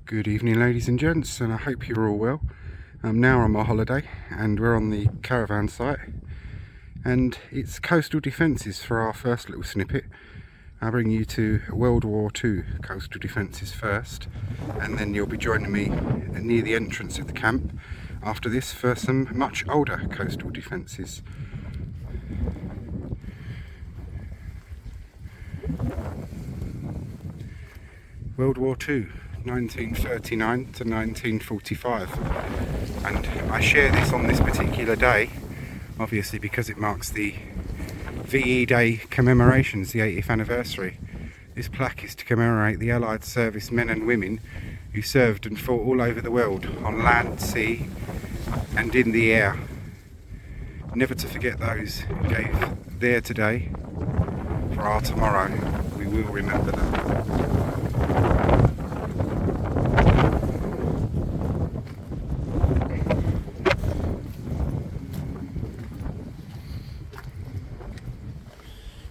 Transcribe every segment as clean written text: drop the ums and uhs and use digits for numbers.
Good evening, ladies and gents, and I hope you're all well. I'm now on my holiday and we're on the caravan site, and it's coastal defences for our first little snippet. I'll bring you to World War II coastal defences first, and then you'll be joining me near the entrance of the camp after this for some much older coastal defences. World War II, 1939 to 1945, and I share this on this particular day obviously because it marks the VE Day commemorations, the 80th anniversary. This plaque is to commemorate the Allied service men and women who served and fought all over the world, on land, sea and in the air. Never to forget those who gave their today for our tomorrow. We will remember them.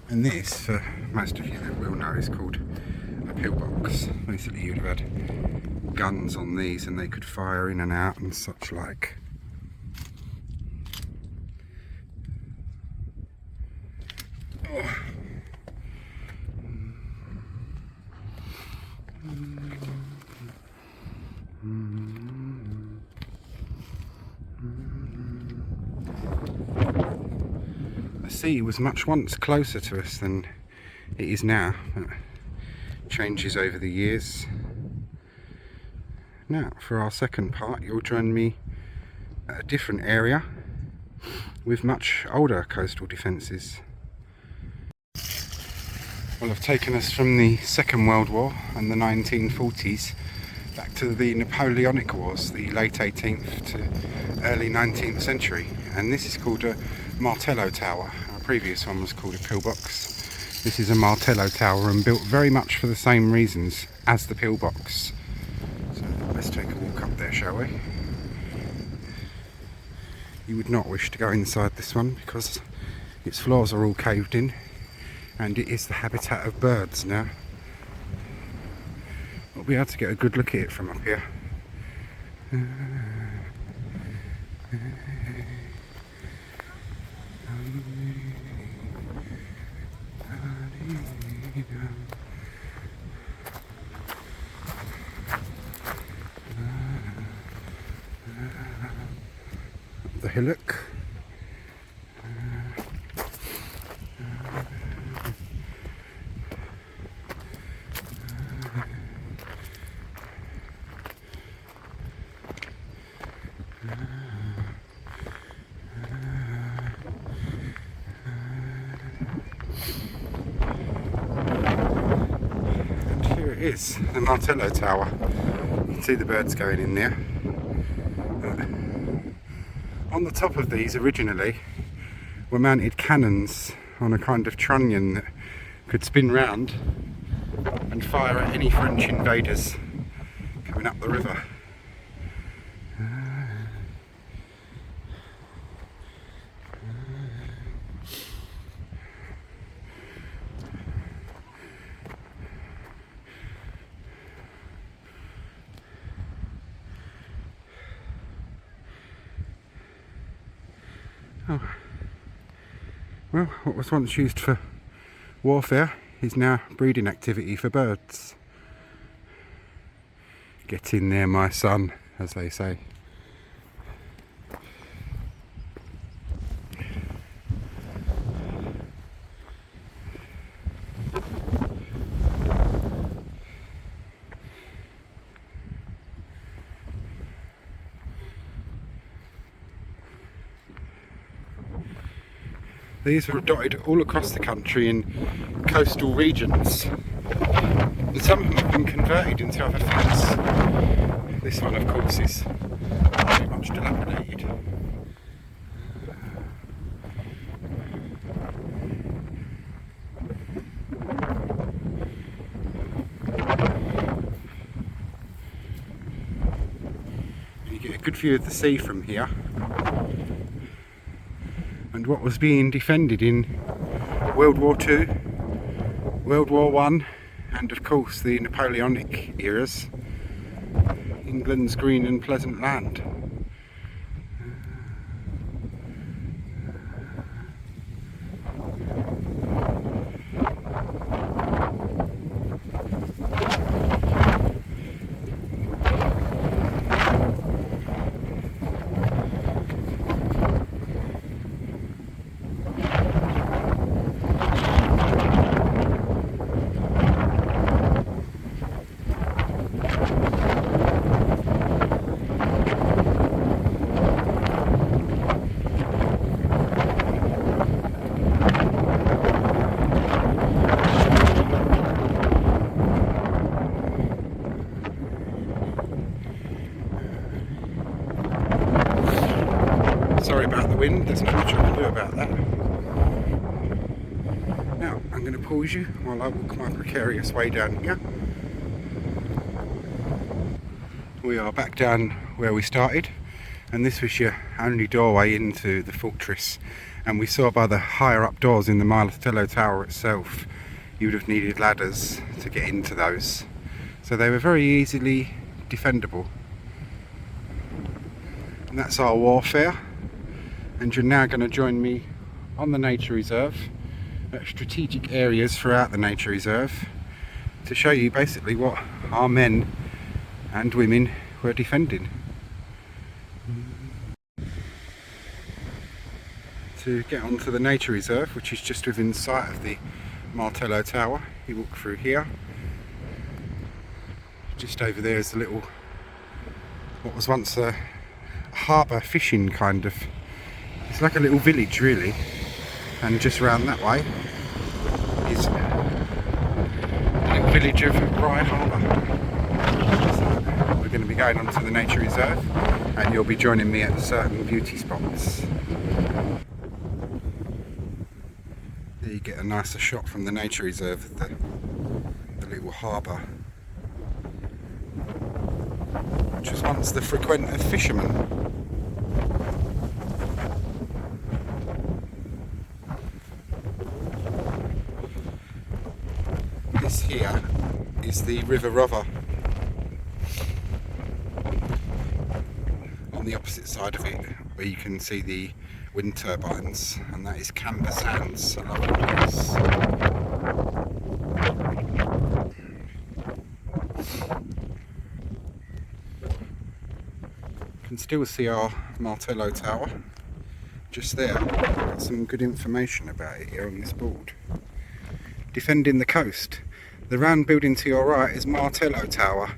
And this, for most of you that will know, is called a pillbox. Basically you'd have had guns on these and they could fire in and out and such like. Oh. The sea was much once closer to us than it is now, but changes over the years. Now, for our second part, you'll join me at a different area with much older coastal defences. Well, I've taken us from the Second World War and the 1940s back to the Napoleonic Wars, the late 18th to early 19th century, and this is called a martello tower. Our previous one was called a pillbox. This is a martello tower and built very much for the same reasons as the pillbox. So let's take a walk up there, shall we? You would not wish to go inside this one because its floors are all caved in and it is the habitat of birds now. We'll be able to get a good look at it from up here. The hillock. And here it is, the martello tower. You can see the birds going in there. On the top of these originally were mounted cannons on a kind of trunnion that could spin round and fire at any French invaders coming up the river. Oh. Well, what was once used for warfare is now breeding activity for birds. Get in there, my son, as they say. These were dotted all across the country in coastal regions. And some of them have been converted into other things. This one, of course, is very much dilapidated. You get a good view of the sea from here, and what was being defended in World War II, World War I, and of course the Napoleonic eras. England's green and pleasant land. Sorry about the wind, there's not much I can do about that. Now, I'm going to pause you while I walk my precarious way down here. We are back down where we started, and this was your only doorway into the fortress. And we saw by the higher up doors in the Martello Tower itself, you would have needed ladders to get into those. So they were very easily defendable. And that's our warfare. And you're now going to join me on the nature reserve at strategic areas throughout the nature reserve to show you basically what our men and women were defending. To get onto the nature reserve, which is just within sight of the Martello Tower, you walk through here. Just over there is a little, what was once a harbour fishing kind of. It's like a little village really, and just round that way is the little village of Harbour. So we're going to be going on to the nature reserve, and you'll be joining me at certain beauty spots. There you get a nicer shot from the nature reserve of the little harbour, which was once the frequent of fishermen. This here is the River Rother. On the opposite side of it, where you can see the wind turbines, and that is Camber Sands, a lovely place. You can still see our Martello Tower just there. Got some good information about it here on this board. Defending the coast. The round building to your right is Martello Tower.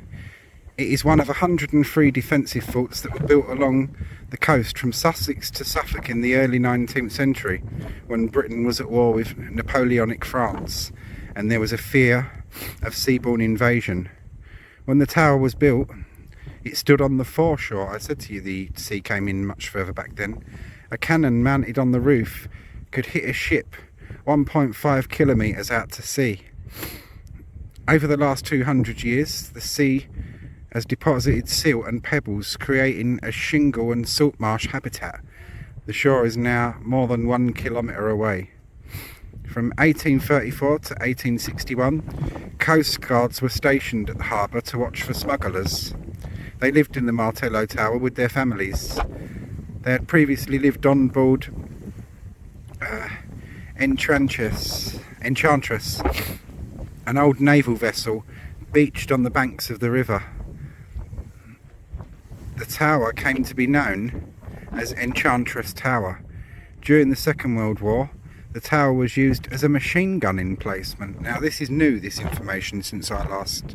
It is one of 103 defensive forts that were built along the coast from Sussex to Suffolk in the early 19th century, when Britain was at war with Napoleonic France and there was a fear of seaborne invasion. When the tower was built, it stood on the foreshore. I said to you the sea came in much further back then. A cannon mounted on the roof could hit a ship 1.5 kilometres out to sea. Over the last 200 years, the sea has deposited silt and pebbles, creating a shingle and salt marsh habitat. The shore is now more than 1 kilometre away. From 1834 to 1861, coast guards were stationed at the harbour to watch for smugglers. They lived in the Martello Tower with their families. They had previously lived on board Enchantress, an old naval vessel beached on the banks of the river. The tower came to be known as Enchantress Tower. During the Second World War, the tower was used as a machine gun emplacement. Now this is new, this information, since I last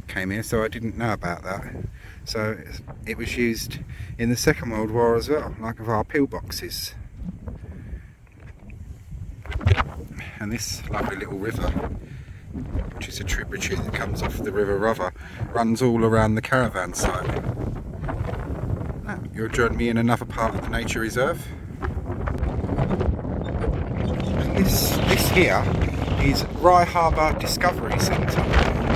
came here, so I didn't know about that. So it was used in the Second World War as well, like of our pillboxes. And this lovely little river, which is a tributary that comes off the River Rother, runs all around the caravan site. Now, you'll join me in another part of the nature reserve. And this here is Harbour Discovery Centre.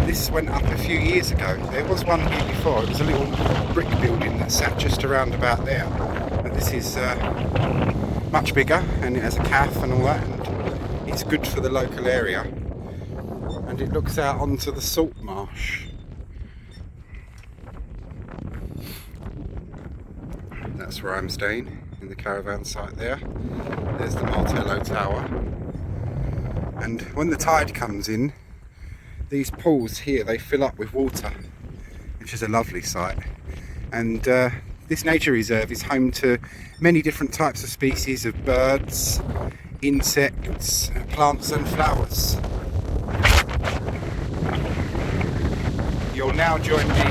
This went up a few years ago. There was one here before. It was a little brick building that sat just around about there. But this is much bigger, and it has a cafe and all that. And it's good for the local area. And it looks out onto the salt marsh. That's where I'm staying, in the caravan site there. There's the Martello Tower. And when the tide comes in, these pools here, they fill up with water, which is a lovely sight. And this nature reserve is home to many different types of species of birds, insects, plants and flowers. You'll now join me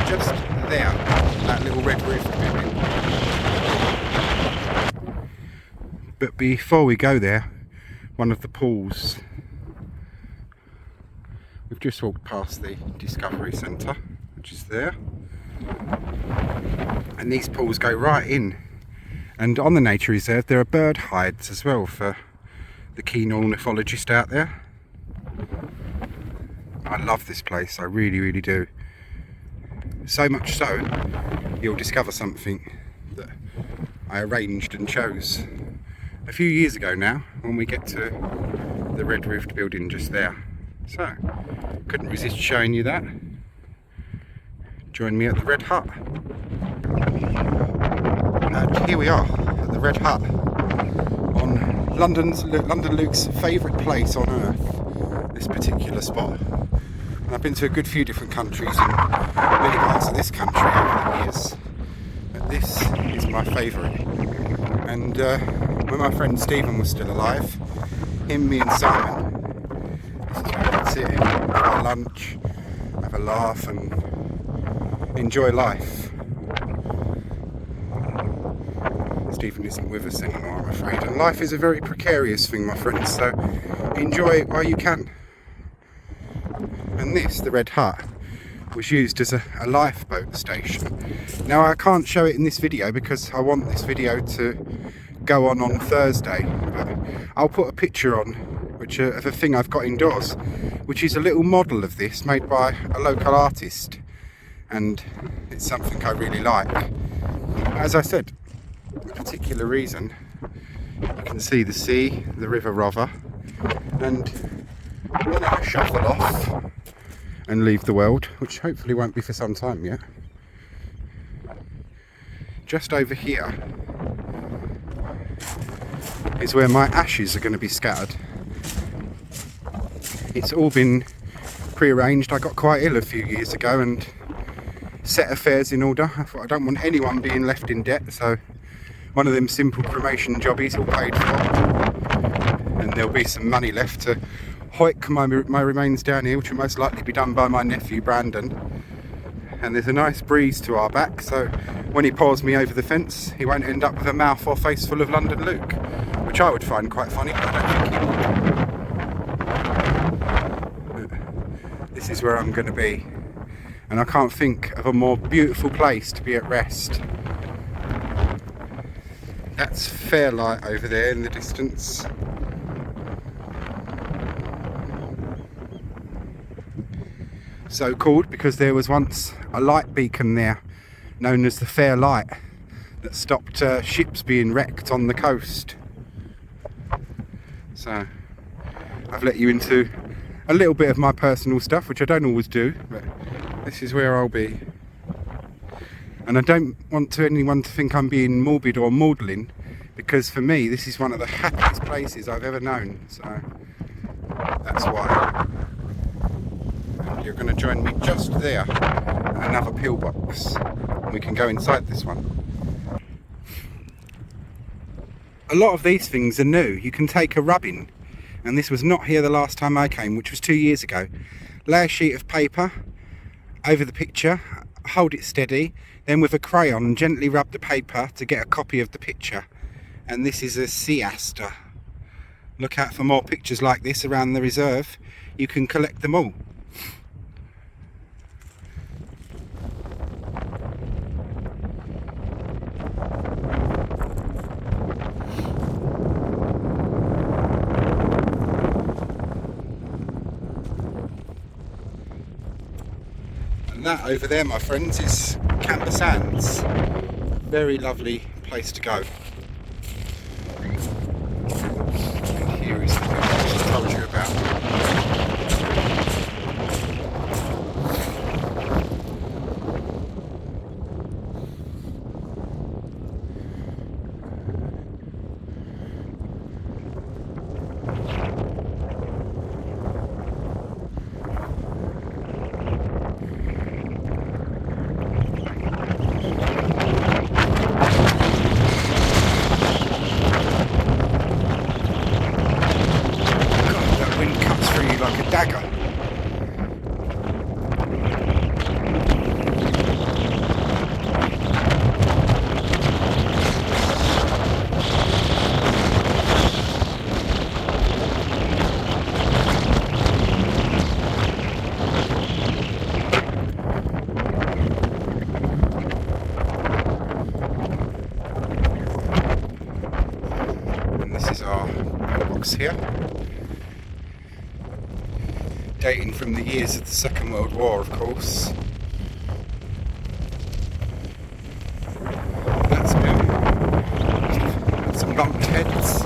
just there, that little red roof building. But before we go there, one of the pools, we've just walked past the Discovery Centre, which is there, and these pools go right in. And on the nature reserve there are bird hides as well for the keen ornithologist out there. I love this place, I really do. So much so, you'll discover something that I arranged and chose a few years ago now, when we get to the red roofed building just there. So, couldn't resist showing you that. Join me at the Red Hut. And here we are at the Red Hut, on London Luke's favourite place on earth, this particular spot. And I've been to a good few different countries and many parts of this country over the years, but this is my favourite. And when my friend Stephen was still alive, him, me and Simon, this is where we'd sit, have a lunch, have a laugh and enjoy life. Stephen isn't with us anymore, I'm afraid, and life is a very precarious thing, my friends, so enjoy it while you can. And this, the Red Hut, was used as a lifeboat station. Now I can't show it in this video because I want this video to go on Thursday, but I'll put a picture on of a thing I've got indoors, which is a little model of this made by a local artist, and it's something I really like. As I said, for a particular reason, you can see the sea, the River Rother, and when I shuffle off and leave the world, which hopefully won't be for some time yet, just over here is where my ashes are going to be scattered. It's all been pre-arranged. I got quite ill a few years ago and set affairs in order. I thought I don't want anyone being left in debt, so one of them simple cremation jobbies all paid for, and there'll be some money left to hoik my remains down here, which will most likely be done by my nephew Brandon. And there's a nice breeze to our back, so when he pours me over the fence, he won't end up with a mouth or face full of London Luke, which I would find quite funny, but I don't think he would. This is where I'm going to be, and I can't think of a more beautiful place to be at rest. That's Fairlight over there in the distance. So called because there was once a light beacon there known as the Fairlight that stopped ships being wrecked on the coast. So I've let you into a little bit of my personal stuff, which I don't always do, but this is where I'll be. And I don't want anyone to think I'm being morbid or maudlin, because for me this is one of the happiest places I've ever known, so that's why. And you're going to join me just there in another pillbox, and we can go inside this one. A lot of these things are new. You can take a rubbing, and this was not here the last time I came, which was 2 years ago. Lay a sheet of paper over the picture, hold it steady, then with a crayon gently rub the paper to get a copy of the picture. And this is a sea aster. Look out for more pictures like this around the reserve. You can collect them all. And that over there, my friends, is Camber Sands. Very lovely place to go. And here is the thing I just told you about. course here, dating from the years of the Second World War, of course. That's good. Some bumped heads.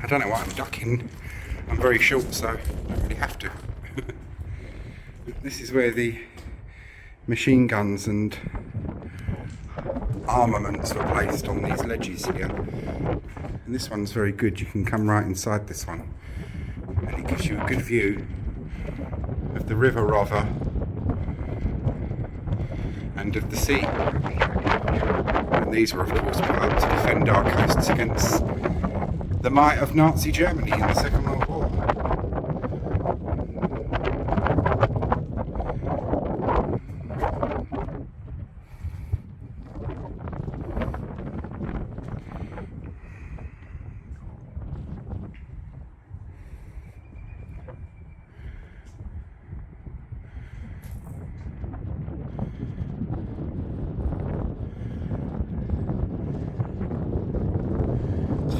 I don't know why I'm ducking. I'm very short, so I don't really have to. This is where the machine guns and armaments were placed on these ledges here. And this one's very good. You can come right inside this one, and it gives you a good view of the River Rother and of the sea. And these were of course put up to defend our coasts against the might of Nazi Germany in the Second World War.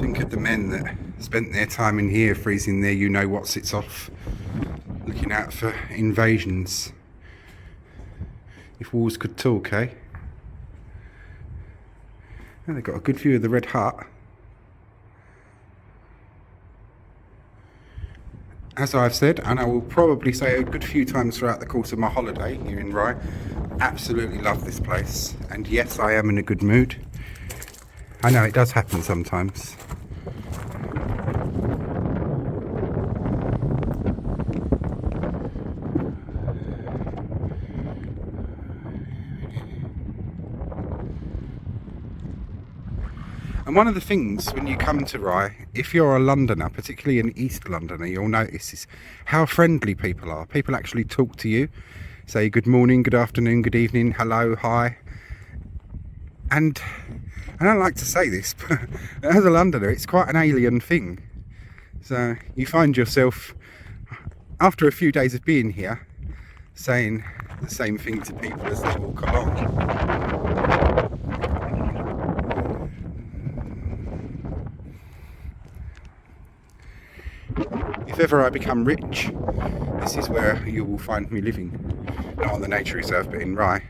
Think of the men that spent their time in here freezing their you-know-whatsits off, looking out for invasions. If wars could talk, eh? And they've got a good view of the Red Hut. As I've said, and I will probably say a good few times throughout the course of my holiday here in Rye, absolutely love this place. And yes, I am in a good mood. I know it does happen sometimes. And one of the things when you come to Rye, if you're a Londoner, particularly an East Londoner, you'll notice is how friendly people are. People actually talk to you, say good morning, good afternoon, good evening, hello, hi. And I don't like to say this, but as a Londoner, it's quite an alien thing. So you find yourself, after a few days of being here, saying the same thing to people as they walk along. If ever I become rich, this is where you will find me living. Not on the nature reserve, but in Rye.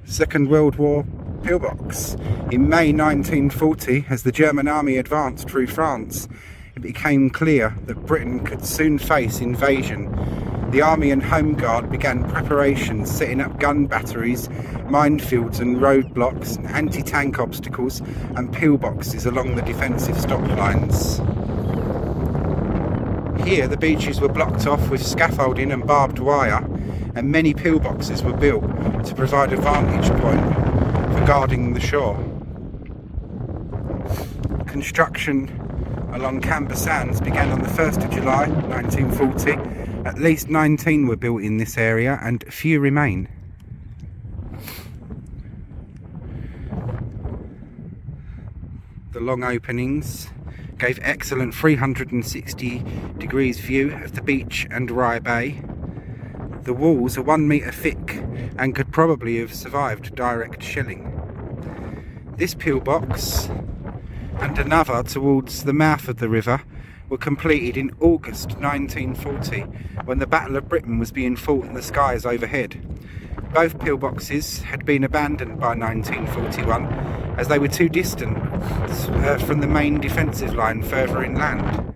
Second World War pillbox. In May 1940, as the German army advanced through France, it became clear that Britain could soon face invasion. The Army and Home Guard began preparations, setting up gun batteries, minefields and roadblocks, anti-tank obstacles and pillboxes along the defensive stop lines. Here the beaches were blocked off with scaffolding and barbed wire, and many pillboxes were built to provide a vantage point for guarding the shore. Construction along Camber Sands began on the 1st of July 1940. At least 19 were built in this area and few remain. The long openings gave excellent 360 degrees view of the beach and Rye Bay. The walls are 1 metre thick and could probably have survived direct shelling. This pillbox and another towards the mouth of the river were completed in August 1940, when the Battle of Britain was being fought in the skies overhead. Both pillboxes had been abandoned by 1941 as they were too distant from the main defensive line further inland.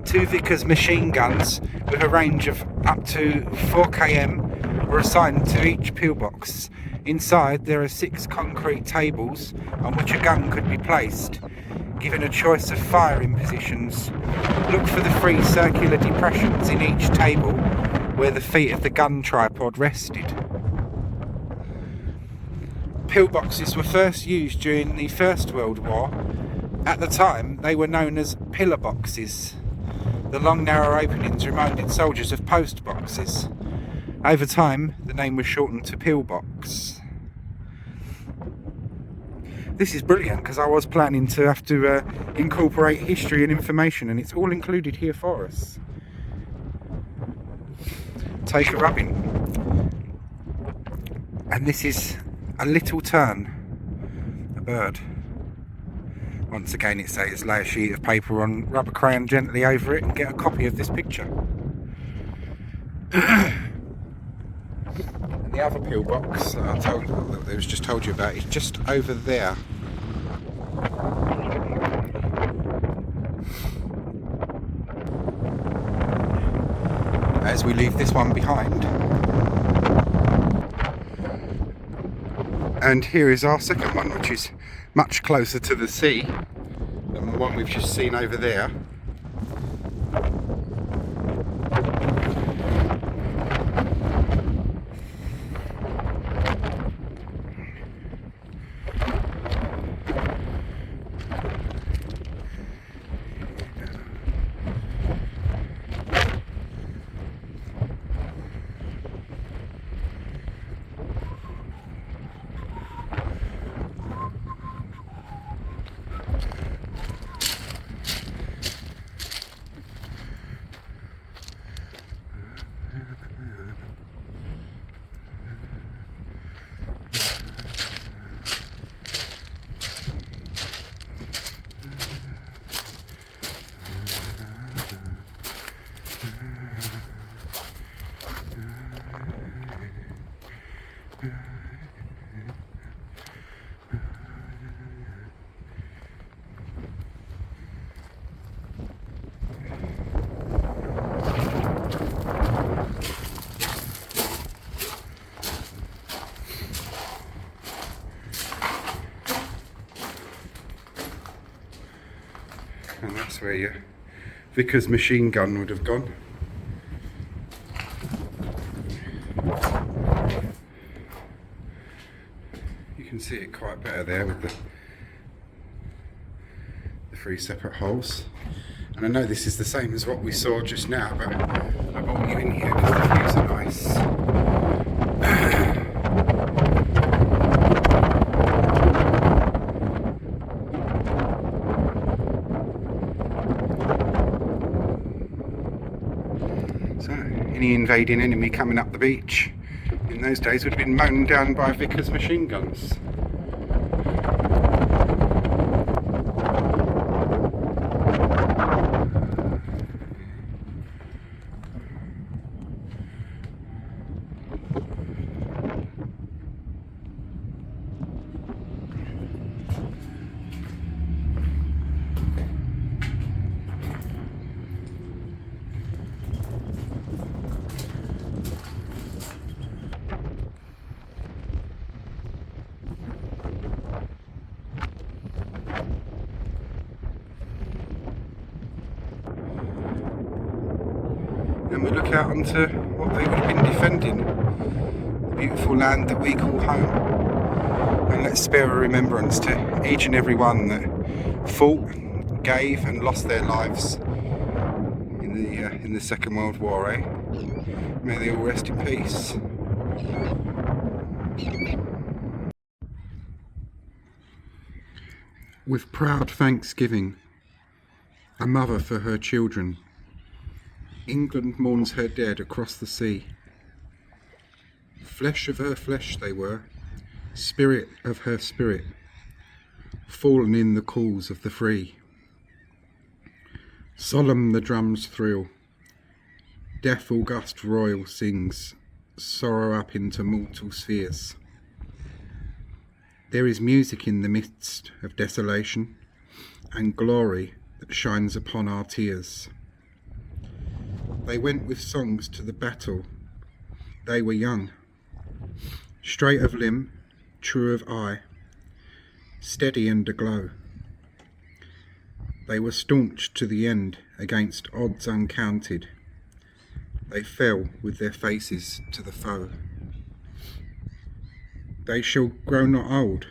2 Vickers machine guns with a range of up to 4 km were assigned to each pillbox. Inside there are 6 concrete tables on which a gun could be placed, given a choice of firing positions. Look for the 3 circular depressions in each table where the feet of the gun tripod rested. Pillboxes were first used during the First World War. At the time they were known as pillar boxes. The long narrow openings reminded soldiers of post boxes. Over time, the name was shortened to pillbox. This is brilliant because I was planning to have to incorporate history and information, and it's all included here for us. take a rubbing. And this is a little tern, a bird. Once again it says lay a sheet of paper on rubber crayon gently over it and get a copy of this picture. And the other pillbox that I was just told you about is just over there. As we leave this one behind. And here is our second one, which is much closer to the sea than the one we've just seen over there. And that's where your Vickers machine gun would have gone. You can see it quite better there with the three separate holes. And I know this is the same as what we saw just now, but I brought you in here because the views are nice. So, any invading enemy coming up the beach in those days would have been mown down by Vickers machine guns. And we look out onto what they would have been defending, the beautiful land that we call home. And let's spare a remembrance to each and every one that fought, gave and lost their lives in the Second World War, eh? May they all rest in peace. With proud thanksgiving, a mother for her children, England mourns her dead across the sea. Flesh of her flesh they were, spirit of her spirit, fallen in the cause of the free. Solemn the drums thrill, death august royal sings, sorrow up into mortal spheres. There is music in the midst of desolation, and glory that shines upon our tears. They went with songs to the battle, they were young, straight of limb, true of eye, steady and aglow. They were staunch to the end against odds uncounted, they fell with their faces to the foe. They shall grow not old,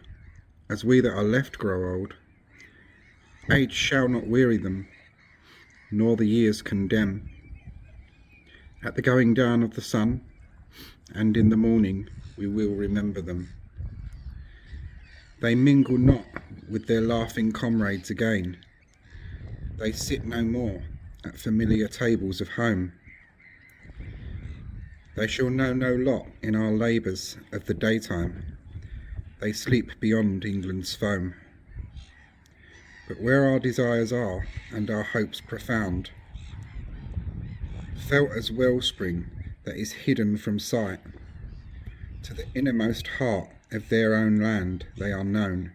as we that are left grow old. Age shall not weary them, nor the years condemn. At the going down of the sun, and in the morning, we will remember them. They mingle not with their laughing comrades again. They sit no more at familiar tables of home. They shall know no lot in our labours of the daytime. They sleep beyond England's foam. But where our desires are, and our hopes profound, felt as wellspring that is hidden from sight, to the innermost heart of their own land they are known,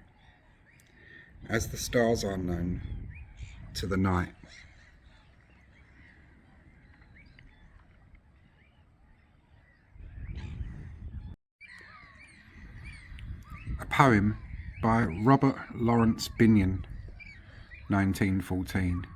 as the stars are known to the night. A poem by Robert Lawrence Binyon, 1914.